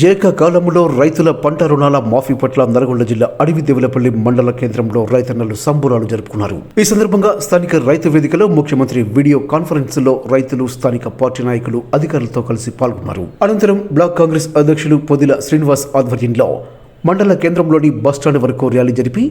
ఏకకాలంలో రైతుల పంట రుణాల మాఫీ పట్ల నల్గొండ జిల్లా అడవిదేవులపల్లి మండల కేంద్రంలో రైతన్నలు సంబురాలు జరుపుకున్నారు. ఈ సందర్భంగా స్థానిక రైతు వేదికలో ముఖ్యమంత్రి వీడియో కాన్ఫరెన్స్ లో రైతులు, స్థానిక పార్టీ నాయకులు, అధికారులతో కలిసి పాల్గొన్నారు. అనంతరం బ్లాక్ కాంగ్రెస్ అధ్యక్షులు పొదిల శ్రీనివాస్ ఆధ్వర్యంలో మండల కేంద్రంలోని బస్టాండ్ వరకు ర్యాలీ జరిపి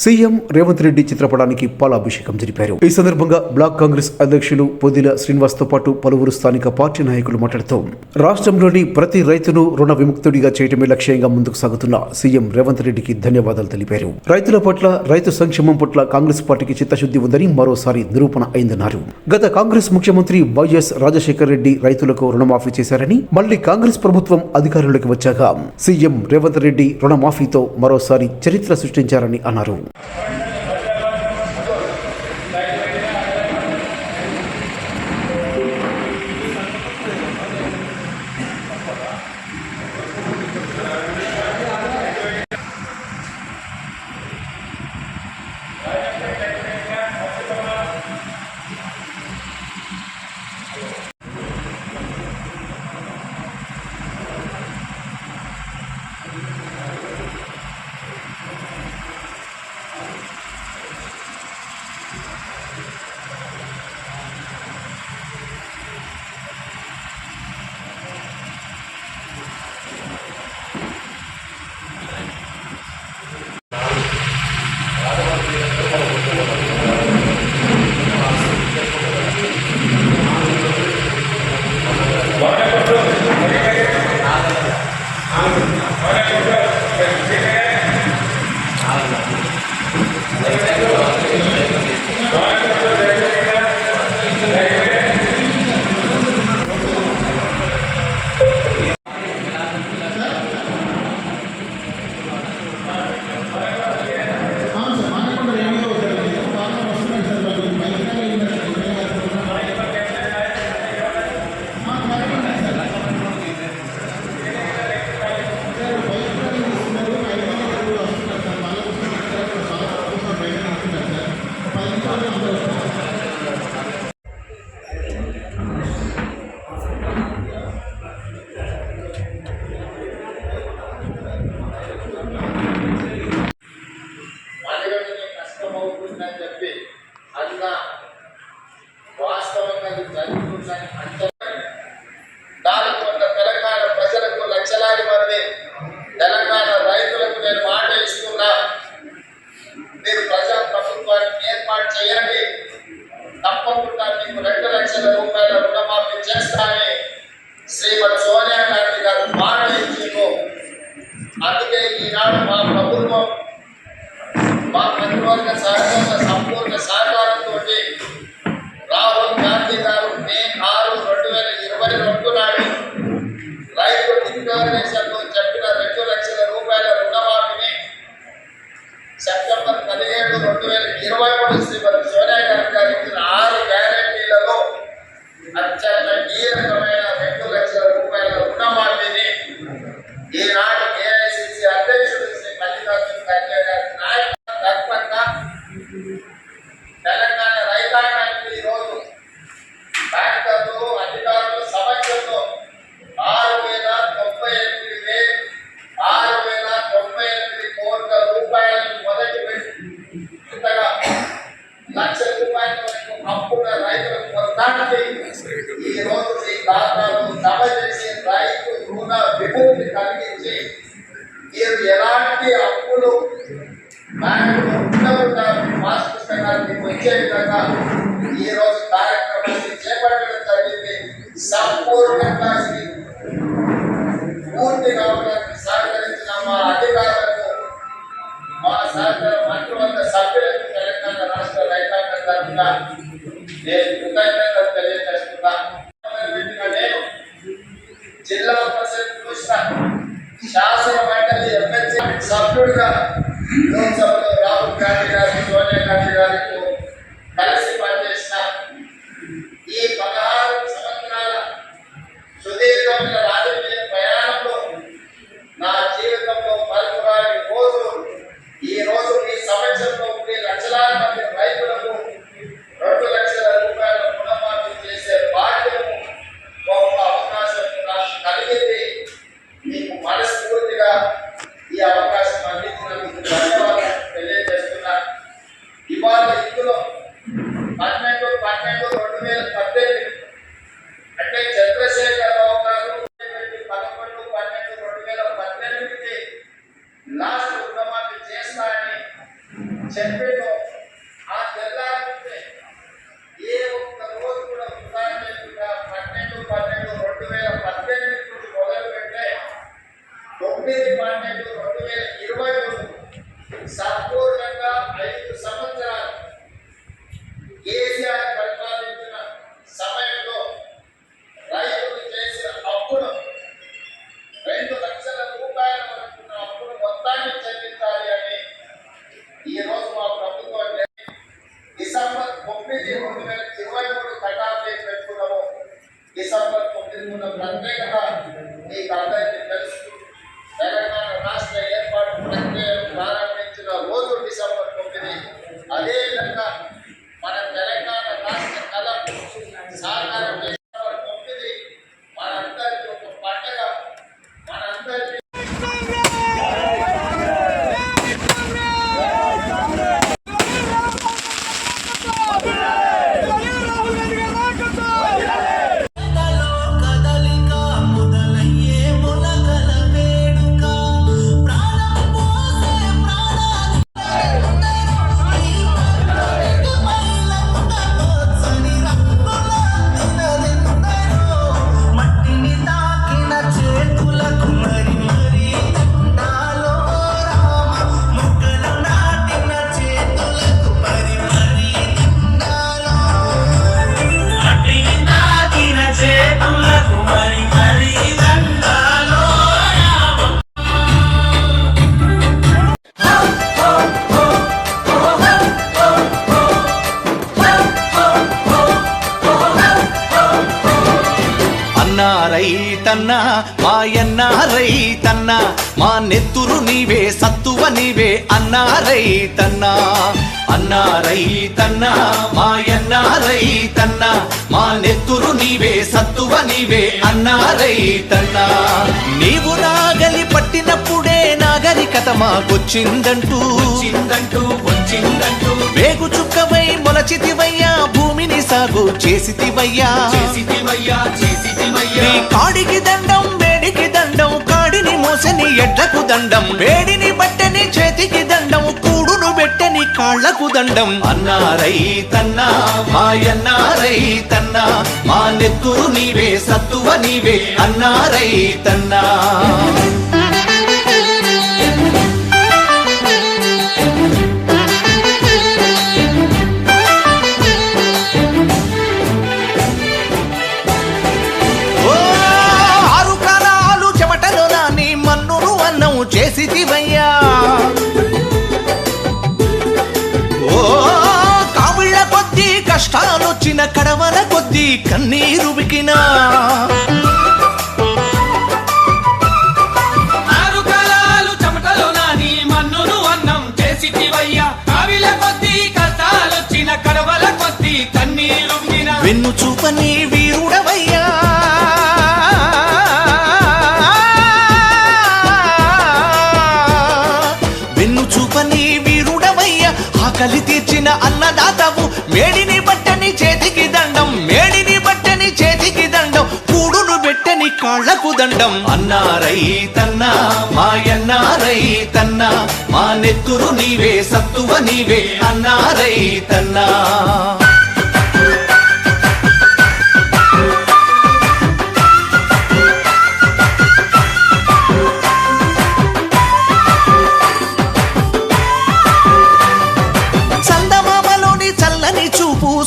సీఎం రేవంత్ రెడ్డి చిత్రపటానికి పాలాభిషేకం జరిపారు. ఈ సందర్భంగా బ్లాక్ కాంగ్రెస్ అధ్యక్షులు పొదిల శ్రీనివాస్ తో పాటు పలువురు స్థానిక పార్టీ నాయకులు మాట్లాడుతూ రాష్ట్రంలోని ప్రతి రైతును రుణ విముక్తుడిగా చేయటమే లక్ష్యంగా ముందుకు సాగుతున్న సీఎం రేవంత్ రెడ్డికి ధన్యవాదాలు తెలిపారు. రైతుల పట్ల, రైతు సంక్షేమం పట్ల కాంగ్రెస్ పార్టీకి చిత్తశుద్ధి ఉందని మరోసారి నిరూపణ అయిందన్నారు. గత కాంగ్రెస్ ముఖ్యమంత్రి వైఎస్ రాజశేఖర రెడ్డి రైతులకు రుణమాఫీ చేశారని, మళ్లీ కాంగ్రెస్ ప్రభుత్వం అధికారంలోకి వచ్చాక సీఎం రేవంత్ రెడ్డి రుణమాఫీతో మరోసారి చరిత్ర సృష్టించారని అన్నారు. తెలంగాణ ప్రజలకు, లక్షలాది మంది తెలంగాణ రైతులకు నేను మాట ఇస్తున్నా, మీరు ప్రజా ప్రభుత్వాన్ని ఏర్పాటు చేయండి, తప్పకుండా మీకు 2 లక్షల రూపాయల రుణమాఫీ చేస్తానని శ్రీమతి సోనియా గాంధీ గారు మాట ఇచ్చిండ్రు. అందుకే ఈనాడు మా ప్రభుత్వం, మా మంత్రివర్గ సంపూర్ణ సహకారంతో రాహుల్ గాంధీ గారు మే 6, 2022 నాడు రైతు డిక్లరేషన్ లో చెప్పిన 2 లక్షల రూపాయల రుణమాఫీని సెప్టెంబర్ 17, 2023 శ్రీమతి సోనియా గాంధీ గారు ఇచ్చిన 6 గ్యారెంటీలలో అత్యంత కీలకమైన 2 లక్షల రూపాయల రుణమాఫీని ఈనాడు ఏఐసిసి అధ్యక్షుడు శ్రీ మల్లికార్జున ఖర్గే గారి నాయకత్వంగా తెలంగాణ రైతాంగానికి ఈరోజు బ్యాంకర్లు, అధికారులు సమక్షంలో 6,098 కోట్ల రూపాయలను మొదటి విడతగా 1 లక్ష రూపాయల వరకు అప్పుల రైతులకు మొత్తానికి ఈ రోజు ఈ ఖాతాలో జమ చేసి రైతు రుణ విముక్తి కలిగించి మీరు ఎలాంటి అప్పులు బ్యాంకులు ఉండకుండా పాస్ పుస్తకానికి వచ్చే విధంగా ఈ రోజు కార్యక్రమాన్ని చేపట్టడం జరిగింది. సంపూర్ణంగా పూర్తి కావడానికి సహకరించిన మా అధికారులకు, మా సహకార మంత్రివర్గ సభ్యులకు తెలంగాణ రాష్ట్ర రైతాంగ తరఫున నేను కృతజ్ఞతలు తెలియజేస్తున్నా. నేను జిల్లా పరిషత్ కృష్ణ శాసన మండలి ఎమ్మెల్సీ సభ్యుడిగా లోక్సభలో రాహుల్ గాంధీ గారి, సోనియా గాంధీ గారితో కలిసి పనిచేసిన ఈ 16 సంవత్సరాల సుదీర్ఘమైన రాజకీయ ప్రయాణంలో నా జీవితంలో మరపురాని రోజు ఈ రోజు మీ సమక్షంలో ఉండే లక్షలాది మంది రైతులకు 2 లక్షల రూపాయల రుణమాఫీ చేసే బాధ్యత, గొప్ప అవకాశం నాకు కలిగింది. మీకు మనసు ఇవాళ ఇందులో 12/12/2018 అంటే చంద్రశేఖరరావు గారు 11/12/2018కి లాస్ట్ రుణమాఫీ చేస్తానని చెప్పిండు. ఆ తెల్లారితే ఏ ఒక్క రోజు కూడా వృధా చేయకుండా 12/12/2018 నుండి మొదలు పెట్టే 9/12/2023 సంపూర్ణంగా 5 సంవత్సరాలు కేసీఆర్ పరిపాలించిన సమయంలో రైతులు చేసిన అప్పును 2 లక్షల రూపాయల వరకు ఉన్న అప్పును మొత్తాన్ని చెల్లించాలి అని ఈ రోజు మా ప్రభుత్వం డిసెంబర్ 9, 2023 కటాఫ్ డేట్ పెట్టుకున్నాము. డిసెంబర్ 9 ఉన్న ప్రత్యేకత మీకు అందరికీ తెలుసు. తెలంగాణ రాష్ట్ర ఏర్పాటు ప్రక్రియను ప్రారంభించిన రోజు డిసెంబర్ 9. అదేవిధంగా మన తెలంగాణ రాష్ట్ర కళ సాకారం డిసెంబర్ 9 మనందరికీ ఒక పండుగ. మనందరికీ రైతన్న మాయన్న రైతన్న మా నెత్తురు నీవే సత్తువ నీవే అన్నా రైతన్న అన్నా రైతన్న మాయన్న రైతన్న మా నెత్తురు నీవే సత్తువ నీవే అన్నా రైతన్న నీవు నాగలి పట్టినప్పుడే నాగరికత మాకొచ్చిందంటూ వచ్చిందంటూ వేగు చుక్కవై మొలచితివయ్యా భూమిని సాగు చేసితివయ్యా నీ కాడికి దండం వేడికి దండం కాడిని మోసని ఎడ్లకు దండం వేడిని బట్టని చేతికి దండం కూడును పెట్టని కాళ్లకు దండం అన్నా రైతన్న మాయన్న రైతన్న మా నెత్తురు నీవే సత్తువ నీవే అన్నా రైతన్నా చేసితివయ్యా ఓ కావిళ్ళ కొద్దీ కష్టాలొచ్చిన కడవల కొద్దీ కన్నీరు బికినా చెమటలో నాని మన్నును అన్నం చేసితివయ్యా కావిళ్ళ కొద్దీ కష్టాలొచ్చిన కడవల కొద్దీ కన్నీరు బికినా వెన్ను చూపని వీరుడవయ్యా చూపని వీరుడవయ్యా ఆకలి తీర్చిన అన్నదాతవు మేడిని బట్టని చేతికి దండం మేడిని బట్టని చేతికి దండం కూడును పెట్టని కాళ్లకు దండం అన్నా రైతన్న మాయన్న రైతన్న మా నెత్తురు నీవే సత్తువ నీవే అన్నా రైతన్నా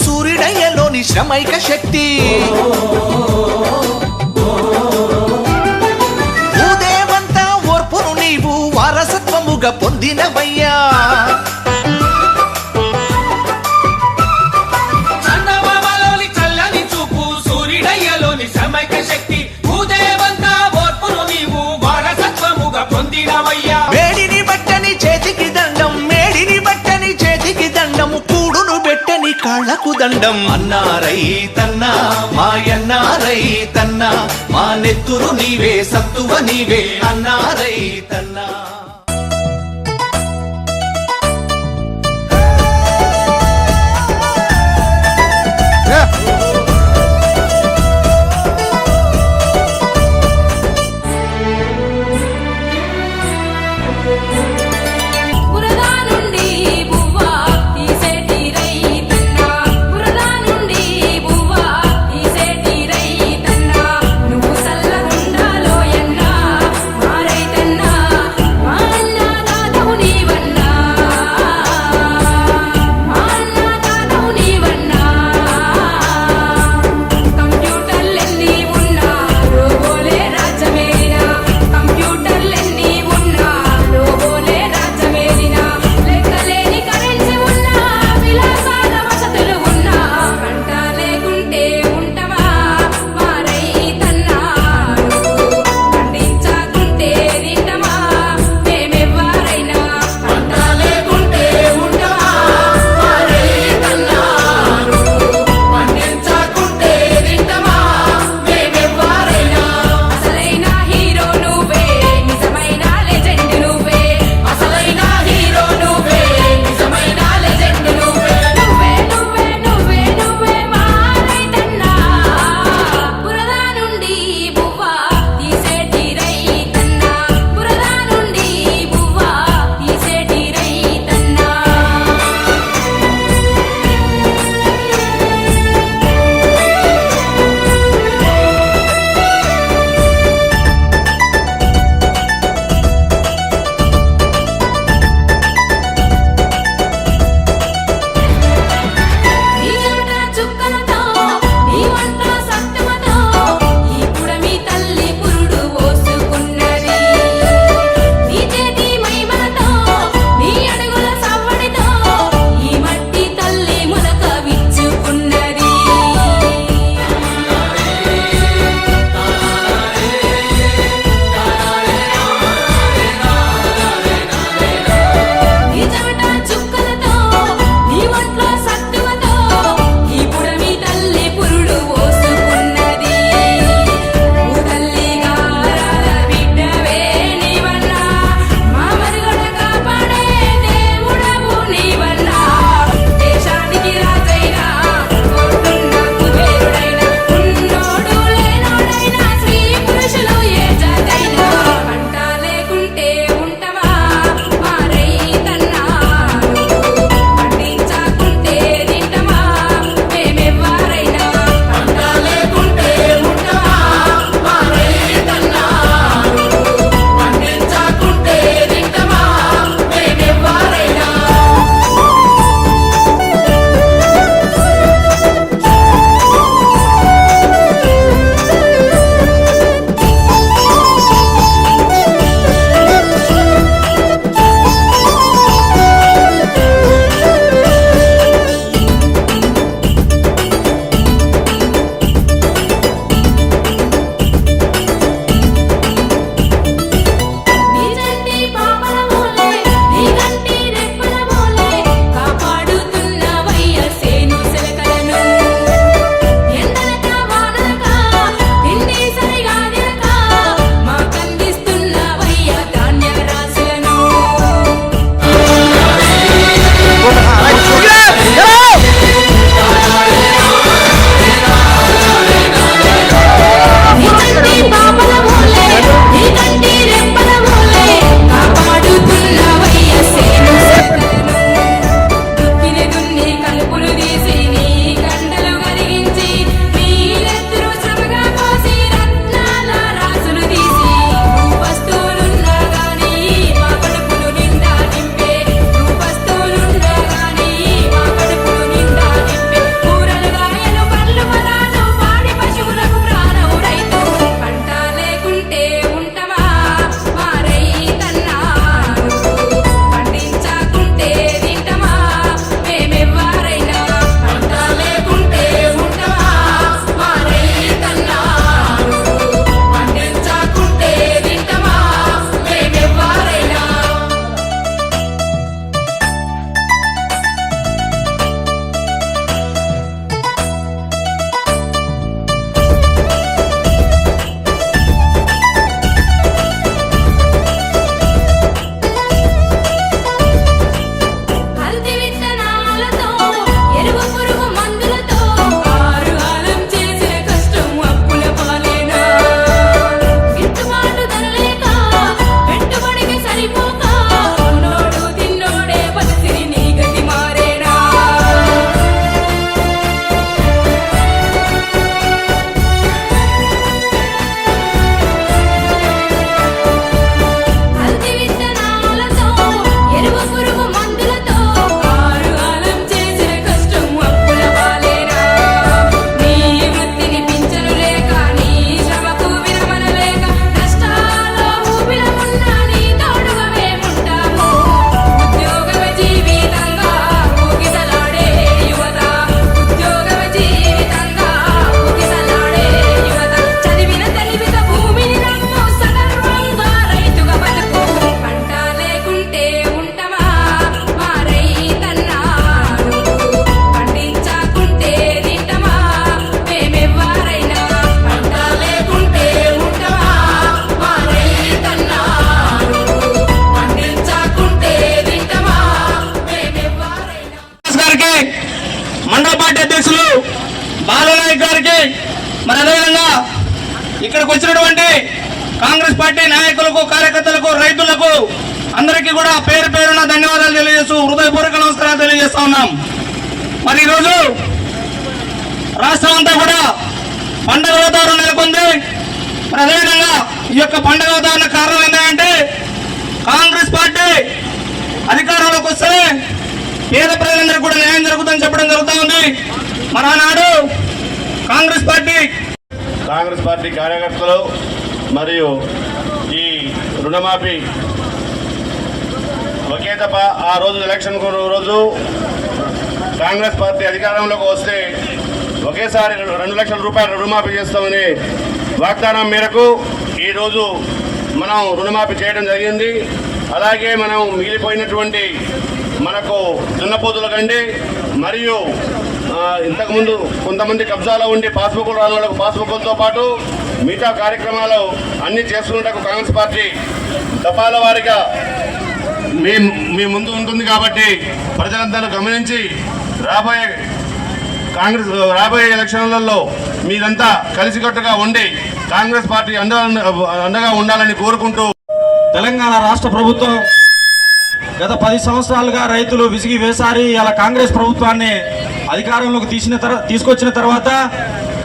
సూర్యుడయ్యలోని శ్రమైక శక్తి భూదేవంతా ఓర్పును నీవు వారసత్వముగా పొందినవయ్యా చందమామలోని చల్లని చూపు సూర్యుడయ్యలోని శ్రమైక శక్తి భూదేవంతా ఓర్పును నీవు వారసత్వముగా పొందినవయ్యా వేడిని బట్టని చేతికి దండం మేడిని బట్టని చేతికి దండము కూడును పెట్టని కాళ్లకు దండం అన్నా రైతన్న మాయన్న రైతన్న మా నెత్తురు నీవే సత్తువ నీవే అన్నా రైతన్నా మండల పార్టీ అధ్యక్షులు బాలనాయక్ గారికి, మరి అదేవిధంగా ఇక్కడికి వచ్చినటువంటి కాంగ్రెస్ పార్టీ నాయకులకు, కార్యకర్తలకు, రైతులకు అందరికీ కూడా పేరు పేరున ధన్యవాదాలు తెలియజేస్తూ హృదయపూర్వక నమస్కారాలు తెలియజేస్తా ఉన్నాం. మరి ఈరోజు రాష్ట్రం అంతా కూడా పండగ వాతావరణం నెలకొంది. మరి అదేవిధంగా ఈ యొక్క పండగ వాతావరణ కారణం ఏంటంటే కాంగ్రెస్ పార్టీ అధికారంలోకి వస్తే పేద ప్రజలందరికీ కూడా న్యాయం జరుగుతుందని చెప్పడం జరుగుతూ ఉంది. మరి ఆనాడు కాంగ్రెస్ పార్టీ కార్యకర్తలు మరియు ఈ రుణమాఫీ ఒకే తప్ప ఆ రోజు ఎలక్షన్ రోజు కాంగ్రెస్ పార్టీ అధికారంలోకి వస్తే ఒకేసారి 2 లక్షల రూపాయలు రుణమాఫీ చేస్తామని వాగ్దానం మేరకు ఈరోజు మనం రుణమాఫీ చేయడం జరిగింది. అలాగే మనం మిగిలిపోయినటువంటి మనకు దున్నపోతుల కండి మరియు ఇంతకుముందు కొంతమంది కబ్జాలో ఉండి పాస్బుక్లు రాని వాళ్ళకు పాస్బుక్లతో పాటు మిగతా కార్యక్రమాలు అన్నీ చేసుకున్నట్టు కాంగ్రెస్ పార్టీ దఫాల వారిగా మీ ముందు ఉంటుంది. కాబట్టి ప్రజలందరూ గమనించి రాబోయే ఎలక్షన్లలో మీరంతా కలిసికట్టుగా ఉండి కాంగ్రెస్ పార్టీ అండగా ఉండాలని కోరుకుంటూ, తెలంగాణ రాష్ట్ర ప్రభుత్వం గత 10 సంవత్సరాలుగా రైతులు విసిగి వేసారి ఇలా కాంగ్రెస్ ప్రభుత్వాన్ని అధికారంలోకి తీసుకొచ్చిన తర్వాత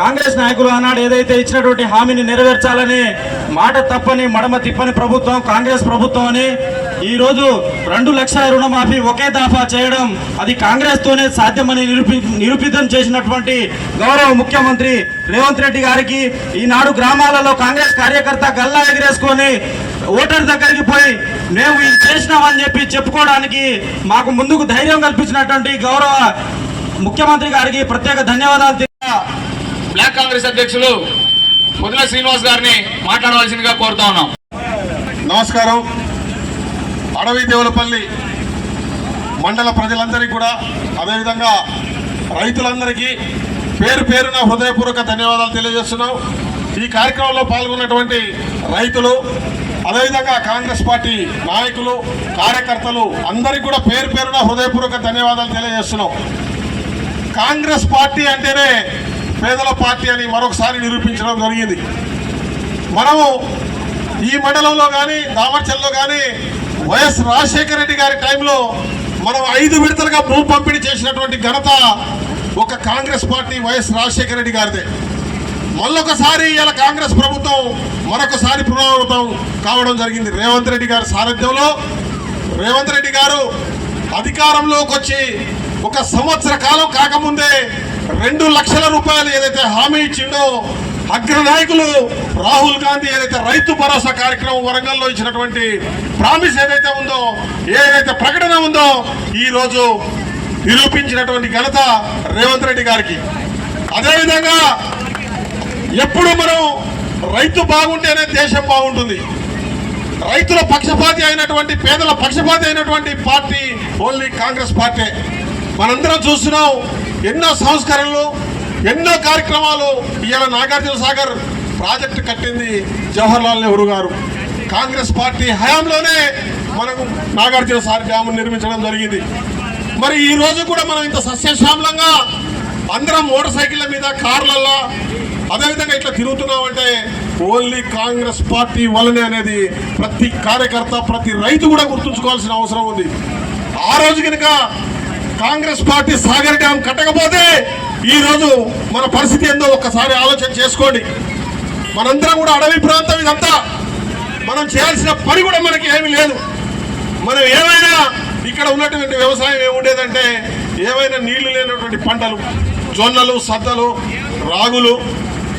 కాంగ్రెస్ నాయకులు ఆనాడు ఏదైతే ఇచ్చినటువంటి హామీని నెరవేర్చాలని మాట తప్పని మడమ తిప్పని ప్రభుత్వం కాంగ్రెస్ ప్రభుత్వం అని ఈరోజు 2 లక్షల రుణమాఫీ ఒకే దఫా చేయడం అది కాంగ్రెస్ తోనే సాధ్యమని నిరూపితం చేసినటువంటి గౌరవ ముఖ్యమంత్రి రేవంత్ రెడ్డి గారికి ఈనాడు గ్రామాలలో కాంగ్రెస్ కార్యకర్త గల్లా ఎగిరేసుకొని ఓటర్ దగ్గరికి పోయి మేము ఇది చేసినామని చెప్పి చెప్పుకోవడానికి మాకు ముందుకు ధైర్యం కల్పించినటువంటి గౌరవ ముఖ్యమంత్రి గారికి ప్రత్యేక ధన్యవాదాలు. బ్లాక్ కాంగ్రెస్ అధ్యక్షులు ముద్దుల శ్రీనివాస్ గారిని మాట్లాడవలసిందిగా కోరుతా ఉన్నాం. నమస్కారం. అడవి దేవులపల్లి మండల ప్రజలందరికీ కూడా అదేవిధంగా రైతులందరికీ పేరు పేరున హృదయపూర్వక ధన్యవాదాలు తెలియజేస్తున్నాం. ఈ కార్యక్రమంలో పాల్గొన్నటువంటి రైతులు అదేవిధంగా కాంగ్రెస్ పార్టీ నాయకులు, కార్యకర్తలు అందరికీ కూడా పేరు పేరున హృదయపూర్వక ధన్యవాదాలు తెలియజేస్తున్నాం. కాంగ్రెస్ పార్టీ అంటేనే పేదల పార్టీ అని మరొకసారి నిరూపించడం జరిగింది. మనము ఈ మండలంలో కానీ దామర్చల్లో కానీ వైఎస్ రాజశేఖర రెడ్డి గారి టైంలో మనం 5 విడతలుగా భూ పంపిణీ చేసినటువంటి ఘనత ఒక కాంగ్రెస్ పార్టీ వైఎస్ రాజశేఖర రెడ్డి గారిదే. మళ్ళొకసారి ఇలా కాంగ్రెస్ ప్రభుత్వం మరొకసారి పునరావృతం కావడం జరిగింది. రేవంత్ రెడ్డి గారి సారథ్యంలో రేవంత్ రెడ్డి గారు అధికారంలోకి వచ్చి 1 సంవత్సర కాలం కాకముందే 2 లక్షల రూపాయలు ఏదైతే హామీ ఇచ్చిండో అగ్రనాయకులు రాహుల్ గాంధీ ఏదైతే రైతు భరోసా కార్యక్రమం వరంగల్లో ఇచ్చినటువంటి ప్రామిస్ ఏదైతే ఉందో, ఏదైతే ప్రకటన ఉందో ఈరోజు నిరూపించినటువంటి ఘనత రేవంత్ రెడ్డి గారికి. అదేవిధంగా ఎప్పుడు మనం రైతు బాగుంటేనే దేశం బాగుంటుంది. రైతుల పక్షపాతి అయినటువంటి, పేదల పక్షపాతి అయినటువంటి పార్టీ ఓన్లీ కాంగ్రెస్ పార్టీ. మనందరం చూస్తున్నాం ఎన్నో సంస్కరణలు, ఎన్నో కార్యక్రమాలు. ఇవాళ నాగార్జున సాగర్ ప్రాజెక్టు కట్టింది జవహర్లాల్ నెహ్రూ గారు. కాంగ్రెస్ పార్టీ హయాంలోనే మనకు నాగార్జున సాగర్ డ్యాము నిర్మించడం జరిగింది. మరి ఈ రోజు కూడా మనం ఇంత సస్యశ్యామలంగా అందరం మోటార్ సైకిళ్ళ మీద, కార్లల్లో అదేవిధంగా ఇట్లా తిరుగుతున్నామంటే ఓన్లీ కాంగ్రెస్ పార్టీ వల్లనే అనేది ప్రతి కార్యకర్త, ప్రతి రైతు కూడా గుర్తుంచుకోవాల్సిన అవసరం ఉంది. ఆ రోజు కనుక కాంగ్రెస్ పార్టీ సాగర్ డ్యాం కట్టకపోతే ఈ రోజు మన పరిస్థితి ఏందో ఒక్కసారి ఆలోచన చేసుకోండి. మనందరం కూడా అడవి ప్రాంతం ఇదంతా, మనం చేయాల్సిన పని కూడా మనకి ఏమీ లేదు. మనం ఏమైనా ఇక్కడ ఉన్నటువంటి వ్యవసాయం ఏముండేదంటే ఏమైనా నీళ్లు లేనటువంటి పంటలు, జొన్నలు, సద్దలు, రాగులు,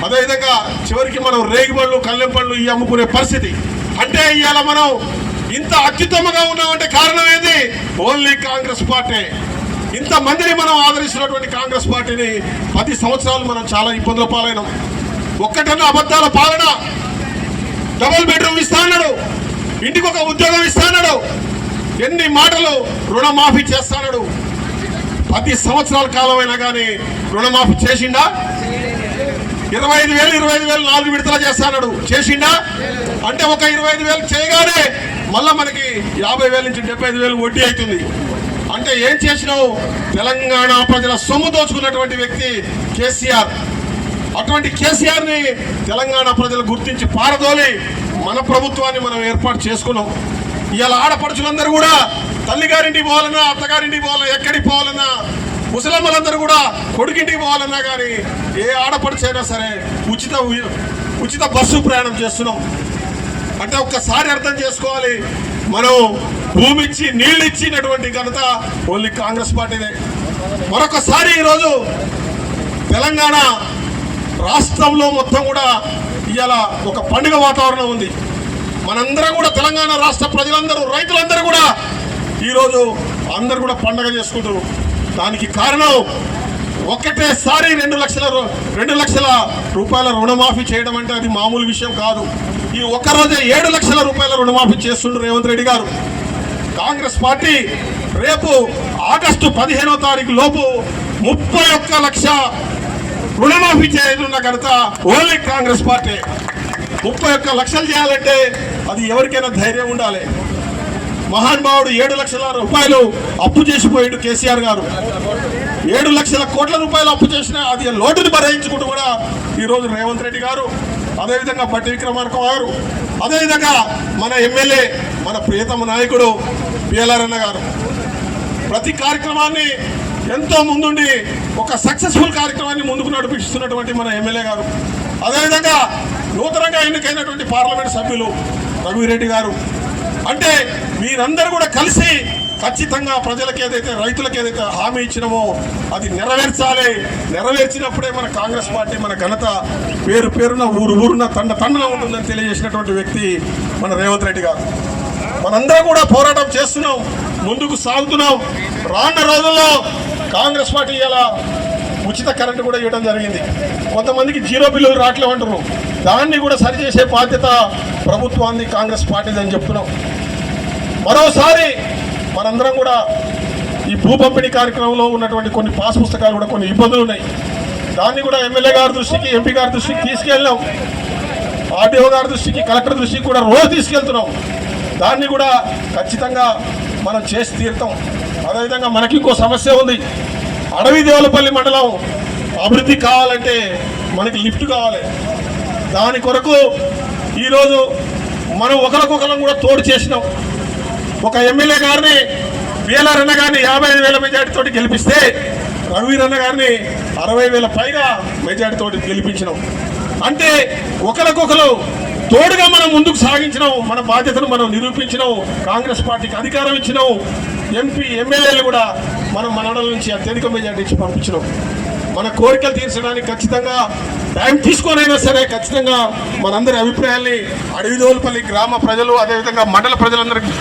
అదేవిధంగా చివరికి మనం రేగిపళ్ళు, కల్లెం పళ్ళు ఇవి అమ్ముకునే పరిస్థితి. అంటే ఇవాళ మనం ఇంత అత్యుత్తమంగా ఉన్నామంటే కారణం ఏంది? Only Congress party. ఇంతమందిని మనం ఆదరిస్తున్నటువంటి కాంగ్రెస్ పార్టీని 10 సంవత్సరాలు మనం చాలా ఇబ్బందుల పాలైనాం. ఒక్కటన్నా అబద్ధాల పాలన. డబుల్ బెడ్రూమ్ ఇస్తా అన్నాడు, ఇంటికి ఒక ఉద్యోగం ఇస్తా అన్నాడు, ఎన్ని మాటలు. రుణమాఫీ చేస్తాడు. 10 సంవత్సరాల కాలమైనా కానీ రుణమాఫీ చేసిండా? 25,000 4 విడతలు చేస్తాడు, చేసిండా? అంటే ఒక 25,000 చేయగానే మళ్ళా మనకి 50,000 నుంచి 75,000 వడ్డీ అవుతుంది. అంటే అంటే ఏం చేసినావు? తెలంగాణ ప్రజల సొమ్ము దోచుకున్నటువంటి వ్యక్తి కేసీఆర్. అటువంటి కేసీఆర్ని తెలంగాణ ప్రజలు గుర్తించి పారదోలి మన ప్రభుత్వాన్ని మనం ఏర్పాటు చేసుకున్నాం. ఇవాళ ఆడపడుచులందరూ కూడా తల్లిగారింటికి పోవాలన్నా, అత్తగారింటికి పోవాలన్నా, ఎక్కడికి పోవాలన్నా, ముసలమ్మలందరూ కూడా కొడుకింటికి పోవాలన్నా కానీ ఏ ఆడపడుచైనా సరే ఉచిత బస్సు ప్రయాణం చేస్తున్నాం. అంటే ఒక్కసారి అర్థం చేసుకోవాలి, మనం భూమి ఇచ్చి నీళ్ళు ఇచ్చినటువంటి ఘనత ఓన్లీ కాంగ్రెస్ పార్టీదే. మరొకసారి ఈరోజు తెలంగాణ రాష్ట్రంలో మొత్తం కూడా ఇవాళ ఒక పండుగ వాతావరణం ఉంది. మనందరం కూడా తెలంగాణ రాష్ట్ర ప్రజలందరూ, రైతులందరూ కూడా ఈరోజు అందరూ కూడా పండుగ చేసుకుంటారు. దానికి కారణం ఒక్కటేసారి 2 లక్షల రూపాయల రుణమాఫీ చేయడం అంటే అది మామూలు విషయం కాదు. ఈ ఒక్కరోజే 7 లక్షల రూపాయల రుణమాఫీ చేస్తుండ్రు రేవంత్ రెడ్డి గారు. కాంగ్రెస్ పార్టీ రేపు ఆగస్టు 15వ తారీఖు లోపు 31 లక్ష రుణమాఫీ చేయనున్న ఘనత ఓన్లీ కాంగ్రెస్ పార్టీ. 31 లక్షలు చేయాలంటే అది ఎవరికైనా ధైర్యం ఉండాలి. మహానుభావుడు 7 లక్షల రూపాయలు అప్పు చేసిపోయాడు కేసీఆర్ గారు. 7 లక్షల కోట్ల రూపాయలు అప్పు చేసిన అది లోటుని భరించుకుంటూ కూడా ఈరోజు రేవంత్ రెడ్డి గారు, అదేవిధంగా బట్టి విక్రమార్క గారు, అదేవిధంగా మన ఎమ్మెల్యే, మన ప్రియతమ నాయకుడు పిఎల్ఆర్ అన్న గారు ప్రతి కార్యక్రమాన్ని ఎంతో ముందుండి ఒక సక్సెస్ఫుల్ కార్యక్రమాన్ని ముందుకు నడిపిస్తున్నటువంటి మన ఎమ్మెల్యే గారు, అదేవిధంగా నూతనంగా ఎన్నికైనటువంటి పార్లమెంట్ సభ్యులు రఘువీరెడ్డి గారు. అంటే మీరందరూ కూడా కలిసి ఖచ్చితంగా ప్రజలకు ఏదైతే, రైతులకు ఏదైతే హామీ ఇచ్చినామో అది నెరవేర్చాలి. నెరవేర్చినప్పుడే మన కాంగ్రెస్ పార్టీ, మన ఘనత పేరున ఊరున తండన ఉంటుందని తెలియజేసినటువంటి వ్యక్తి మన రేవంత్ రెడ్డి గారు. మనందరం కూడా పోరాటం చేస్తున్నాం, ముందుకు సాగుతున్నాం. రానున్న రోజుల్లో కాంగ్రెస్ పార్టీ ఇలా ఉచిత కరెంటు కూడా ఇవ్వడం జరిగింది. కొంతమందికి 0 బిల్లులు రావట్లేమంటారు. దాన్ని కూడా సరిచేసే బాధ్యత ప్రభుత్వాన్ని, కాంగ్రెస్ పార్టీది అని చెప్తున్నాం. మరోసారి మనందరం కూడా ఈ భూ పంపిణీ కార్యక్రమంలో ఉన్నటువంటి కొన్ని పాస్ పుస్తకాలు కూడా కొన్ని ఇబ్బందులు ఉన్నాయి. దాన్ని కూడా ఎమ్మెల్యే గారి దృష్టికి, ఎంపీ గారి దృష్టికి తీసుకెళ్ళాం. ఆర్డీఓ గారి దృష్టికి, కలెక్టర్ దృష్టికి కూడా రోజు తీసుకెళ్తున్నాం. దాన్ని కూడా ఖచ్చితంగా మనం చేసి తీరుతాం. అదేవిధంగా మనకి ఇంకో సమస్య ఉంది. అడవి దేవులపల్లి మండలం అభివృద్ధి కావాలంటే మనకి లిఫ్ట్ కావాలి. దాని కొరకు ఈరోజు మనం ఒకరికొకరం కూడా తోడు చేసినాం. ఒక ఎమ్మెల్యే గారిని, పిఎల్ఆర్ అన్న గారిని 55,000 మెజార్టీతో గెలిపిస్తే రఘువీర్ అన్న గారిని 60,000 పైగా మెజార్టీతో గెలిపించినాం. అంటే ఒకరికొకరు తోడుగా మనం ముందుకు సాగించినాం. మన బాధ్యతను మనం నిరూపించినాం. కాంగ్రెస్ పార్టీకి అధికారం ఇచ్చినాం. ఎంపీ, ఎమ్మెల్యేలు కూడా మనం మండలం నుంచి అత్యధిక మెజార్టీ ఇచ్చి పంపించినాం. మన కోరికలు తీర్చడానికి ఖచ్చితంగా టైం తీసుకొనైనా సరే ఖచ్చితంగా మనందరి అభిప్రాయాల్ని అడవిదోలపల్లి గ్రామ ప్రజలు, అదేవిధంగా మండల ప్రజలందరికీ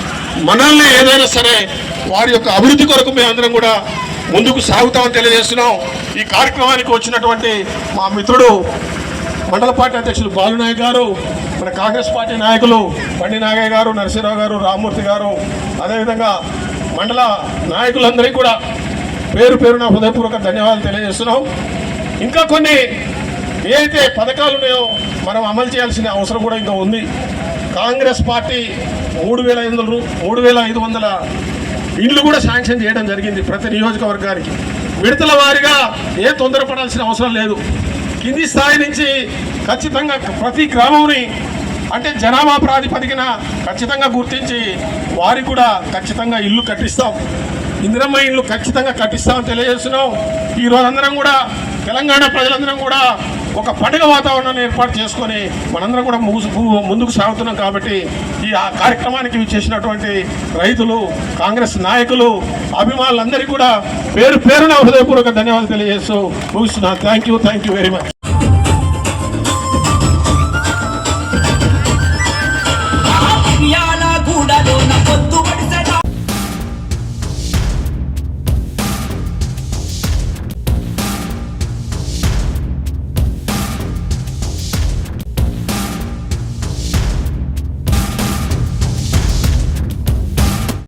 మనల్ని ఏదైనా సరే వారి యొక్క అభివృద్ధి కొరకు మేమందరం కూడా ముందుకు సాగుతామని తెలియజేస్తున్నాం. ఈ కార్యక్రమానికి వచ్చినటువంటి మా మిత్రుడు మండల పార్టీ అధ్యక్షులు బాలునాయక్ గారు, మన కాంగ్రెస్ పార్టీ నాయకులు బండి నాగయ్య గారు, నరసింహరావు గారు, రామ్మూర్తి గారు, అదేవిధంగా మండల నాయకులందరికీ కూడా పేరున హృదయపూర్వక ధన్యవాదాలు తెలియజేస్తున్నాం. ఇంకా కొన్ని ఏదైతే పథకాలు ఉన్నాయో మనం అమలు చేయాల్సిన అవసరం కూడా ఇంకా ఉంది. కాంగ్రెస్ పార్టీ 3,500 ఇండ్లు కూడా శాంక్షన్ చేయడం జరిగింది ప్రతి నియోజకవర్గానికి. విడతల వారీగా ఏ తొందరపడాల్సిన అవసరం లేదు. కింది స్థాయి నుంచి ఖచ్చితంగా ప్రతి గ్రామంని, అంటే జనాభా ప్రాతిపదికన ఖచ్చితంగా గుర్తించి వారికి కూడా ఖచ్చితంగా ఇల్లు కట్టిస్తాం. ఇందిరమ్మ ఇల్లు ఖచ్చితంగా కట్టిస్తామని తెలియజేస్తున్నాం. ఈ రోజందరం కూడా తెలంగాణ ప్రజలందరం కూడా ఒక పండుగ వాతావరణాన్ని ఏర్పాటు చేసుకొని మనందరం కూడా ముందుకు సాగుతున్నాం. కాబట్టి ఈ కార్యక్రమానికి చేసినటువంటి రైతులు, కాంగ్రెస్ నాయకులు, అభిమానులందరికీ కూడా పేరున హృదయపూర్వక ధన్యవాదాలు తెలియజేస్తూ ముగిస్తున్నాను. Thank you very much.